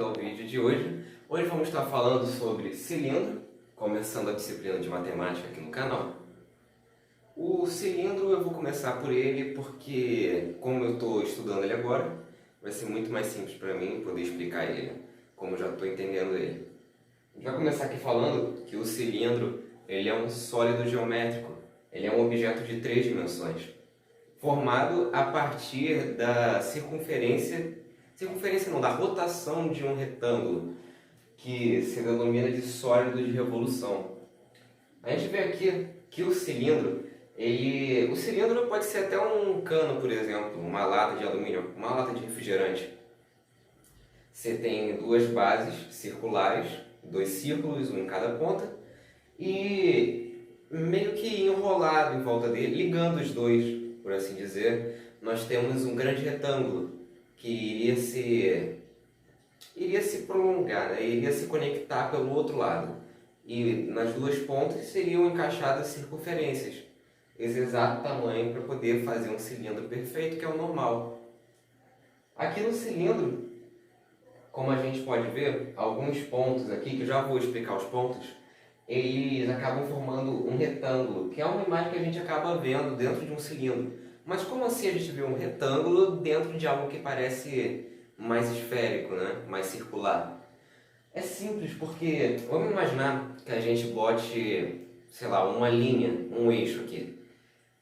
ao vídeo de hoje. Hoje vamos estar falando sobre cilindro, começando a disciplina de matemática aqui no canal. O cilindro eu vou começar por ele porque, como eu estou estudando ele agora, vai ser muito mais simples para mim poder explicar ele, como eu já estou entendendo ele. A gente vai começar aqui falando que o cilindro ele é um sólido geométrico, ele é um objeto de 3 dimensões, formado a partir da da rotação de um retângulo, que se denomina de sólido de revolução. A gente vê aqui que o cilindro pode ser até um cano, por exemplo, uma lata de alumínio, uma lata de refrigerante. Você tem duas bases circulares, 2 círculos, um em cada ponta, e meio que enrolado em volta dele, ligando os dois, por assim dizer, nós temos um grande retângulo que iria se prolongar, né? Iria se conectar pelo outro lado. E nas duas pontas seriam encaixadas circunferências, esse exato tamanho para poder fazer um cilindro perfeito, que é o normal. Aqui no cilindro, como a gente pode ver, alguns pontos aqui, que eu já vou explicar os pontos, eles acabam formando um retângulo, que é uma imagem que a gente acaba vendo dentro de um cilindro. Mas como assim a gente vê um retângulo dentro de algo que parece mais esférico, né? Mais circular? É simples, porque vamos imaginar que a gente bote, sei lá, uma linha, um eixo aqui.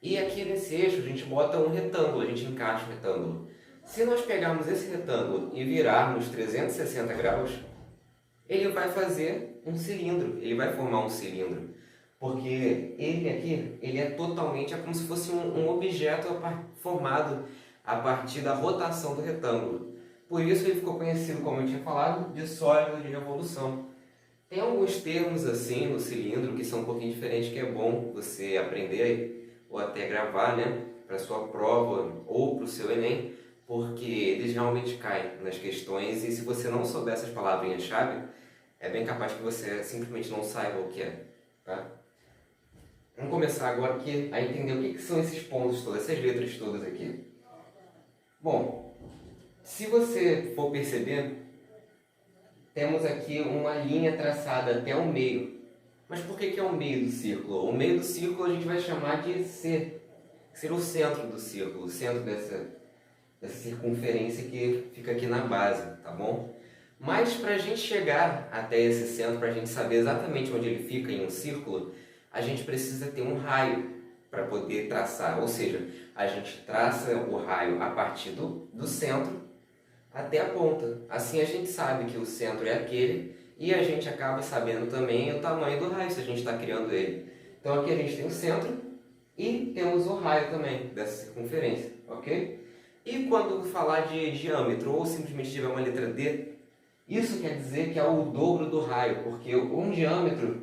E aqui nesse eixo a gente bota um retângulo, a gente encaixa o retângulo. Se nós pegarmos esse retângulo e virarmos 360 graus, ele vai fazer um cilindro, ele vai formar um cilindro. Porque ele aqui, ele é como se fosse um objeto formado a partir da rotação do retângulo. Por isso ele ficou conhecido, como eu tinha falado, de sólido de revolução. Tem alguns termos assim no cilindro que são um pouquinho diferentes, que é bom você aprender ou até gravar, né, para sua prova ou para o seu Enem, porque eles realmente caem nas questões e se você não souber essas palavrinhas-chave, é bem capaz que você simplesmente não saiba o que é, tá? Vamos começar agora aqui a entender o que são esses pontos todos, essas letras todas aqui. Bom, se você for perceber, temos aqui uma linha traçada até o meio. Mas por que é o meio do círculo? O meio do círculo a gente vai chamar de C, que seria o centro do círculo, o centro dessa circunferência que fica aqui na base, tá bom? Mas para a gente chegar até esse centro, para a gente saber exatamente onde ele fica em um círculo, a gente precisa ter um raio para poder traçar, ou seja, a gente traça o raio a partir do centro até a ponta. Assim a gente sabe que o centro é aquele e a gente acaba sabendo também o tamanho do raio, se a gente está criando ele. Então aqui a gente tem o centro e temos o raio também dessa circunferência, ok? E quando falar de diâmetro ou simplesmente tiver uma letra D, isso quer dizer que é o dobro do raio, porque um diâmetro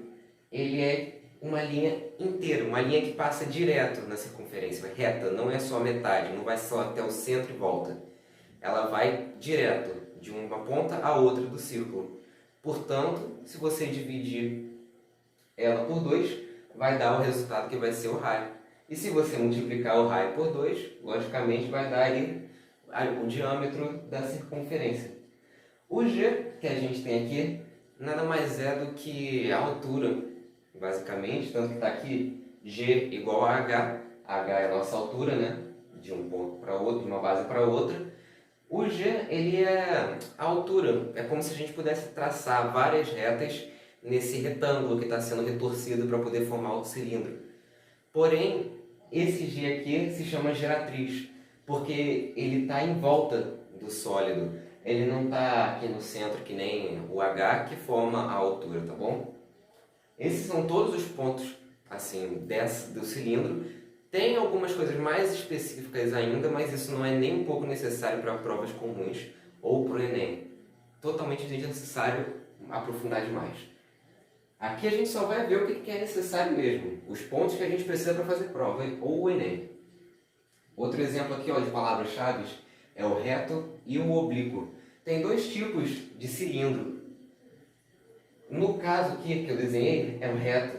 ele é uma linha inteira, uma linha que passa direto na circunferência, reta, não é só metade, não vai só até o centro e volta. Ela vai direto, de uma ponta a outra do círculo. Portanto, se você dividir ela por 2, vai dar o resultado que vai ser o raio. E se você multiplicar o raio por 2, logicamente vai dar aí o diâmetro da circunferência. O G que a gente tem aqui nada mais é do que a altura, basicamente, tanto que está aqui G igual a H. H é a nossa altura, né? De um ponto para outro, de uma base para outra. O G, ele é a altura, é como se a gente pudesse traçar várias retas nesse retângulo que está sendo retorcido para poder formar o cilindro. Porém, esse G aqui se chama geratriz, porque ele está em volta do sólido. Ele não está aqui no centro que nem o H que forma a altura, tá bom? Esses são todos os pontos assim do cilindro. Tem algumas coisas mais específicas ainda, mas isso não é nem um pouco necessário para provas comuns ou para o Enem. Totalmente desnecessário aprofundar demais. Aqui a gente só vai ver o que é necessário mesmo, os pontos que a gente precisa para fazer prova ou o Enem. Outro exemplo aqui, ó, de palavras-chave é o reto e o oblíquo. Tem 2 tipos de cilindro. No caso aqui que eu desenhei é o reto.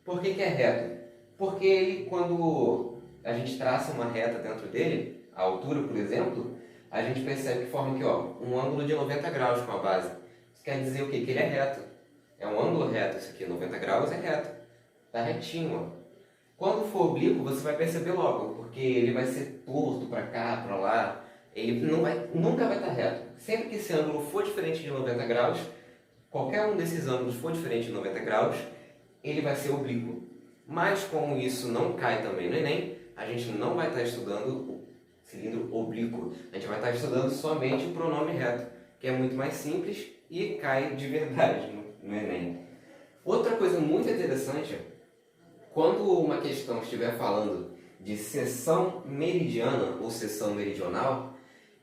Por que é reto? Porque ele, quando a gente traça uma reta dentro dele, a altura, por exemplo, a gente percebe que forma aqui, ó, um ângulo de 90 graus com a base. Isso quer dizer o quê? Que ele é reto. É um ângulo reto, isso aqui, 90 graus é reto. Tá retinho, ó. Quando for oblíquo, você vai perceber logo, porque ele vai ser torto para cá, para lá. Ele nunca vai estar reto. Sempre que esse ângulo for diferente de 90 graus, qualquer um desses ângulos for diferente de 90 graus, ele vai ser oblíquo. Mas como isso não cai também no Enem, a gente não vai estar estudando o cilindro oblíquo. A gente vai estar estudando somente o pronome reto, que é muito mais simples e cai de verdade no Enem. Outra coisa muito interessante, quando uma questão estiver falando de seção meridiana ou seção meridional,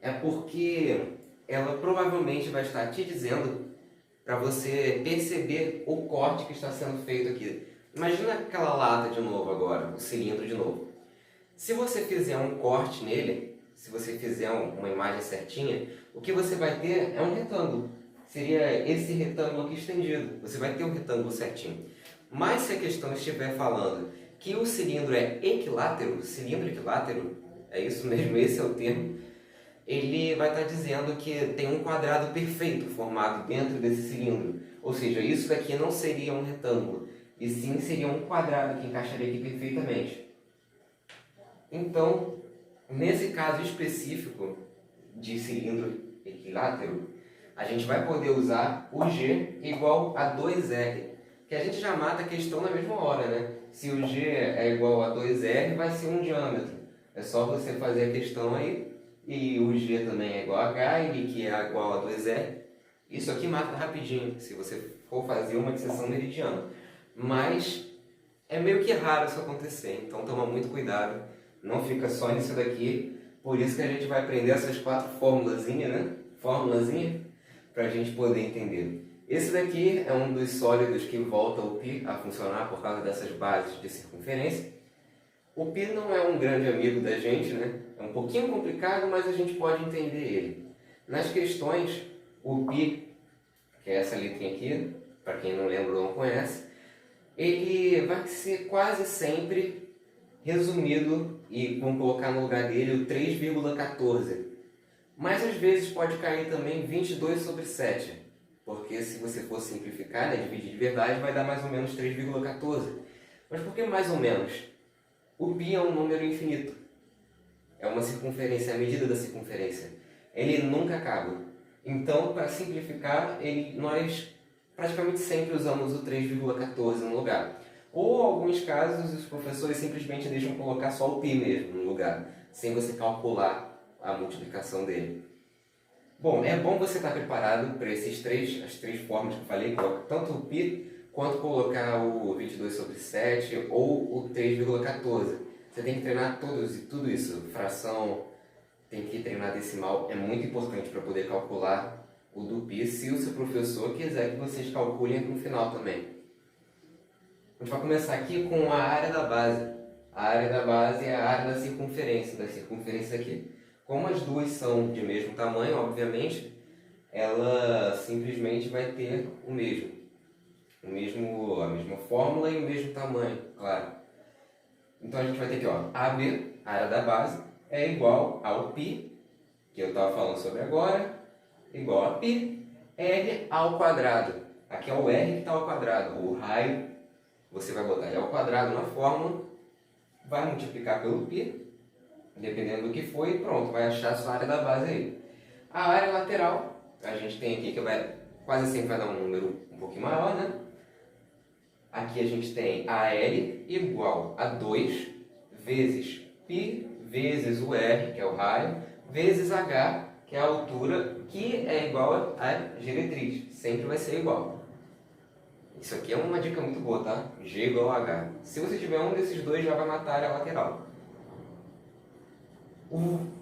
é porque ela provavelmente vai estar te dizendo para você perceber o corte que está sendo feito aqui. Imagina aquela lata de novo agora, o cilindro de novo. Se você fizer um corte nele, se você fizer uma imagem certinha, o que você vai ter é um retângulo. Seria esse retângulo aqui estendido. Você vai ter um retângulo certinho. Mas se a questão estiver falando que o cilindro é equilátero, cilindro equilátero, é isso mesmo, esse é o termo, ele vai estar dizendo que tem um quadrado perfeito formado dentro desse cilindro. Ou seja, isso daqui não seria um retângulo, e sim seria um quadrado que encaixaria aqui perfeitamente. Então, nesse caso específico de cilindro equilátero, a gente vai poder usar o G igual a 2R, que a gente já mata a questão na mesma hora, né? Se o G é igual a 2R, vai ser um diâmetro. É só você fazer a questão aí, e o G também é igual a H, ele que é igual a 2R. Isso aqui mata rapidinho, se você for fazer uma disseção meridiana. Mas é meio que raro isso acontecer, então toma muito cuidado. Não fica só nisso daqui, por isso que a gente vai aprender essas 4 formulazinhas, né? Formulazinha, para a gente poder entender. Esse daqui é um dos sólidos que volta o π a funcionar por causa dessas bases de circunferência. O π não é um grande amigo da gente, né? É um pouquinho complicado, mas a gente pode entender ele. Nas questões, o π, que é essa letrinha aqui, para quem não lembra ou não conhece, ele vai ser quase sempre resumido e vamos colocar no lugar dele o 3,14. Mas às vezes pode cair também 22/7. Porque se você for simplificar, né, dividir de verdade, vai dar mais ou menos 3,14. Mas por que mais ou menos? O π é um número infinito. É uma circunferência, é a medida da circunferência. Ele nunca acaba. Então, para simplificar, nós praticamente sempre usamos o 3,14 no lugar. Ou, em alguns casos, os professores simplesmente deixam colocar só o π mesmo no lugar, sem você calcular a multiplicação dele. Bom, é bom você estar preparado para as três formas que eu falei, tanto o π quanto colocar o 22/7 ou o 3,14. Você tem que treinar tudo isso, fração, tem que treinar decimal, é muito importante para poder calcular o do π, se o seu professor quiser que vocês calculem no final também. A gente vai começar aqui com a área da base. A área da base é a área da circunferência aqui. Como as duas são de mesmo tamanho, obviamente, ela simplesmente vai ter a mesma fórmula e o mesmo tamanho, claro. Então a gente vai ter aqui, ó, AB, a área da base, é igual ao π, que eu estava falando sobre agora, igual a π, R ao quadrado. Aqui é o R que está ao quadrado, o raio, você vai botar ele ao quadrado na fórmula, vai multiplicar pelo π, dependendo do que for, e pronto, vai achar a sua área da base aí. A área lateral, a gente tem aqui que quase sempre vai dar um número um pouquinho maior, né? Aqui a gente tem AL igual a 2 vezes π vezes o R, que é o raio, vezes H, que é a altura, que é igual a diretriz. Sempre vai ser igual. Isso aqui é uma dica muito boa, tá? G igual a H. Se você tiver um desses dois, já vai matar a área lateral.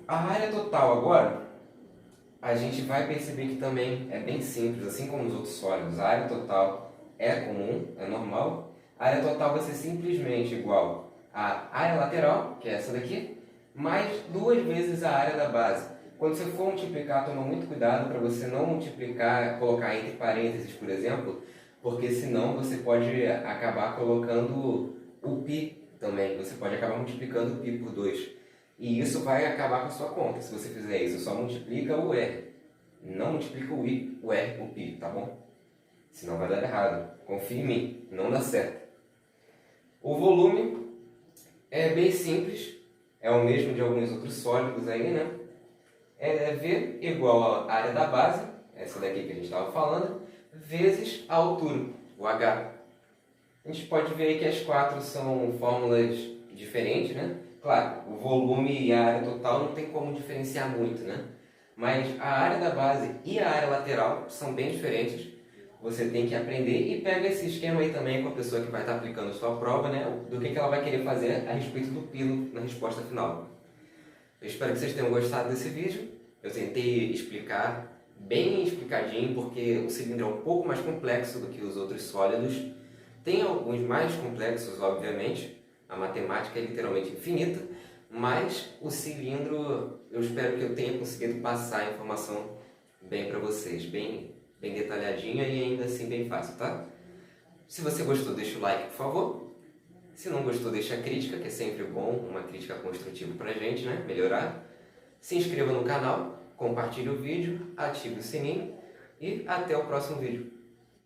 A área total agora, a gente vai perceber que também é bem simples, assim como os outros sólidos. A área total é comum, é normal. A área total vai ser simplesmente igual à área lateral, que é essa daqui, mais 2 vezes a área da base. Quando você for multiplicar, toma muito cuidado para você não multiplicar, colocar entre parênteses, por exemplo, porque senão você pode acabar colocando o π também. Você pode acabar multiplicando o π por 2. E isso vai acabar com a sua conta. Se você fizer isso, só multiplica o R. Não multiplica o I, o R, o π, tá bom? Senão vai dar errado. Confia em mim, não dá certo. O volume é bem simples, é o mesmo de alguns outros sólidos aí, né? É V igual a área da base, essa daqui que a gente estava falando, vezes a altura, o H. A gente pode ver aí que as quatro são fórmulas diferentes, né? Claro, o volume e a área total não tem como diferenciar muito, né? Mas a área da base e a área lateral são bem diferentes. Você tem que aprender e pega esse esquema aí também com a pessoa que vai estar aplicando a sua prova, né? Do que ela vai querer fazer a respeito do pilo na resposta final. Eu espero que vocês tenham gostado desse vídeo. Eu tentei explicar bem explicadinho, porque o cilindro é um pouco mais complexo do que os outros sólidos. Tem alguns mais complexos, obviamente. A matemática é literalmente infinita. Mas o cilindro, eu espero que eu tenha conseguido passar a informação bem para vocês. Bem detalhadinha e ainda assim bem fácil, tá? Se você gostou, deixa o like, por favor. Se não gostou, deixa a crítica, que é sempre bom, uma crítica construtiva pra gente, né? Melhorar. Se inscreva no canal, compartilhe o vídeo, ative o sininho e até o próximo vídeo.